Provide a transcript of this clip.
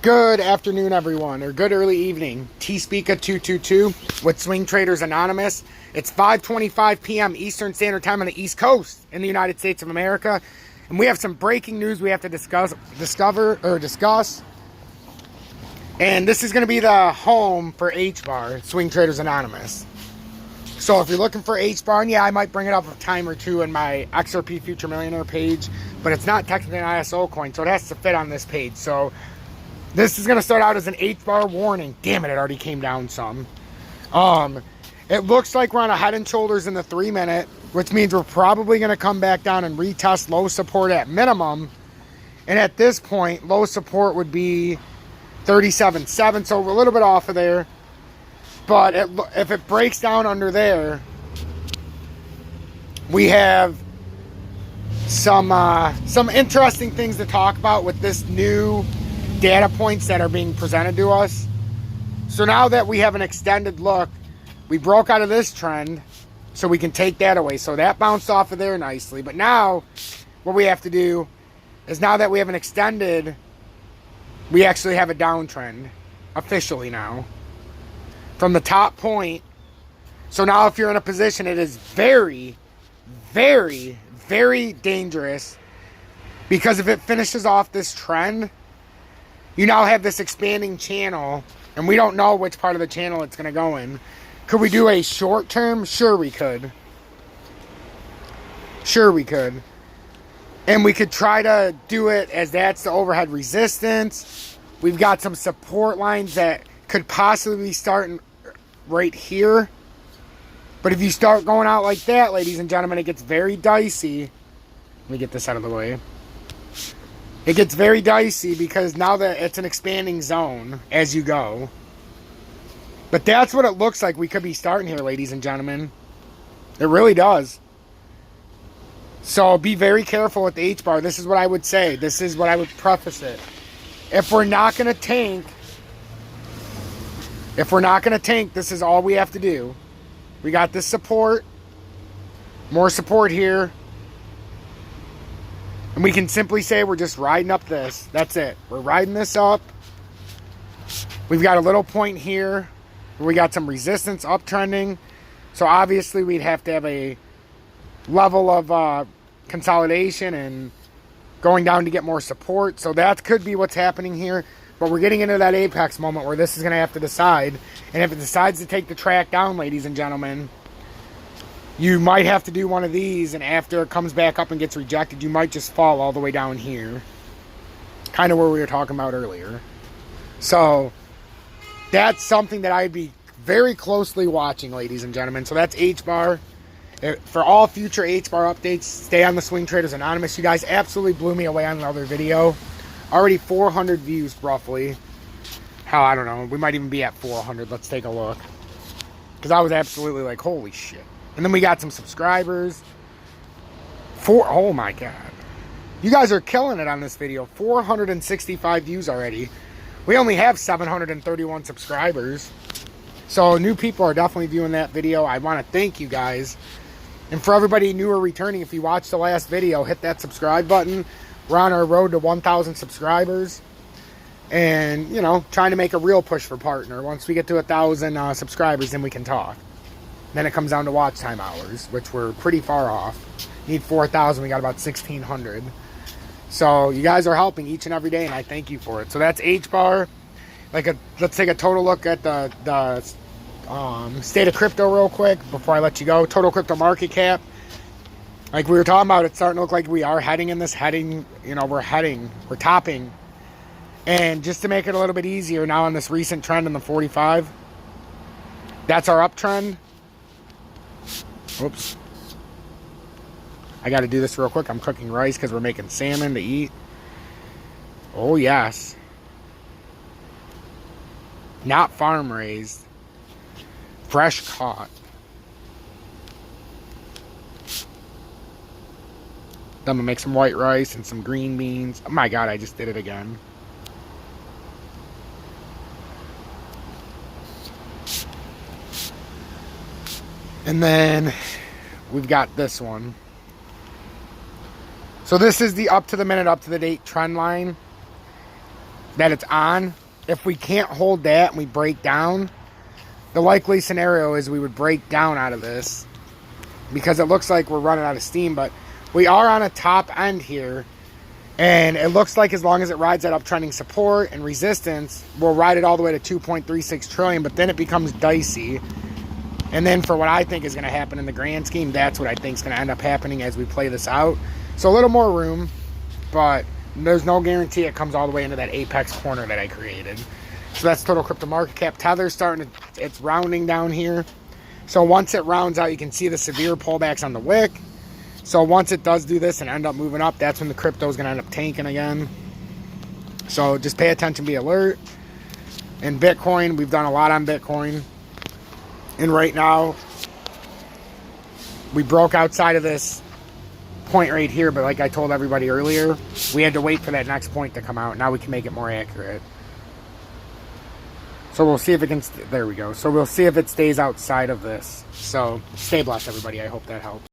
Good afternoon, everyone, or good early evening. T-Speaka222 with Swing Traders Anonymous. It's 5:25 p.m. Eastern Standard Time on the East Coast in the United States of America. And we have some breaking news we have to discuss. And this is going to be the home for H-Bar, Swing Traders Anonymous. So if you're looking for H-Bar, and yeah, I might bring it up a time or two in my XRP Future Millionaire page, but it's not technically an ISO coin, so it has to fit on this page. So this is going to start out as an H-Bar warning. Damn it, it already came down some. It looks like we're on a head and shoulders in the 3 minute, which means we're probably going to come back down and retest low support at minimum. And at this point, low support would be 37.7, so we're a little bit off of there. But if it breaks down under there, we have some interesting things to talk about with this new data points that are being presented to us. So now that we have an extended look, we broke out of this trend, so we can take that away. So that bounced off of there nicely. But now what we have to do is, now that we have an extended, we actually have a downtrend officially now from the top point. So now if you're in a position, it is very, very, very dangerous, because if it finishes off this trend, you now have this expanding channel, and we don't know which part of the channel it's going to go in. Could we do a short term? Sure we could. Sure we could. And we could try to do it as that's the overhead resistance. We've got some support lines that could possibly be starting right here. But if you start going out like that, ladies and gentlemen, it gets very dicey. Let me get this out of the way. It gets very dicey, because now that it's an expanding zone as you go. But that's what it looks like we could be starting here, ladies and gentlemen. It really does. So be very careful with the H-Bar. This is what I would say. This is what I would preface it. If we're not going to tank, this is all we have to do. We got this support. More support here. And we can simply say we're just riding up this. That's it. We're riding this up. We've got a little point here where we got some resistance uptrending. So obviously we'd have to have a level of consolidation and going down to get more support. So that could be what's happening here. But we're getting into that apex moment where this is going to have to decide. And if it decides to take the track down, ladies and gentlemen, you might have to do one of these, and after it comes back up and gets rejected, you might just fall all the way down here. Kind of where we were talking about earlier. So that's something that I'd be very closely watching, ladies and gentlemen. So that's H-Bar. For all future H-Bar updates, stay on the Swing Traders Anonymous. You guys absolutely blew me away on another video. Already 400 views, roughly. Hell, I don't know. We might even be at 400. Let's take a look. Because I was absolutely like, holy shit. And then we got some subscribers. Oh my god. You guys are killing it on this video. 465 views already. We only have 731 subscribers. So new people are definitely viewing that video. I want to thank you guys. And for everybody new or returning, if you watched the last video, hit that subscribe button. We're on our road to 1,000 subscribers. And, you know, trying to make a real push for partner. Once we get to 1,000 subscribers, then we can talk. Then it comes down to watch time hours, which we're pretty far off. Need 4,000. We got about 1,600. So you guys are helping each and every day, and I thank you for it. So that's H-Bar. Let's take a total look at the state of crypto real quick before I let you go. Total crypto market cap. Like we were talking about, it's starting to look like we are heading in this heading. You know, we're topping. And just to make it a little bit easier, now on this recent trend in the 45, that's our uptrend. Oops. I got to do this real quick. I'm cooking rice because we're making salmon to eat. Oh, yes. Not farm raised. Fresh caught. Then I'm going to make some white rice and some green beans. Oh my god, I just did it again. And then we've got this one. So this is the up to the minute, up to the date trend line. that it's on. If we can't hold that and we break down, the likely scenario is we would break down out of this because it looks like we're running out of steam, but we are on a top end here, and it looks like as long as it rides that uptrending support and resistance, we'll ride it all the way to 2.36 trillion, but then it becomes dicey. And then for what I think is going to happen in the grand scheme, that's what I think is going to end up happening as we play this out. So a little more room, but there's no guarantee it comes all the way into that apex corner that I created. So that's total crypto market cap. Tether's starting to, it's rounding down here. So once it rounds out, you can see the severe pullbacks on the wick. So once it does do this and end up moving up, that's when the crypto is going to end up tanking again. So just pay attention, be alert. And Bitcoin, we've done a lot on Bitcoin. And right now, we broke outside of this point right here, but like I told everybody earlier, we had to wait for that next point to come out. Now we can make it more accurate. So we'll see if it can, there we go. So we'll see if it stays outside of this. So stay blessed, everybody. I hope that helps.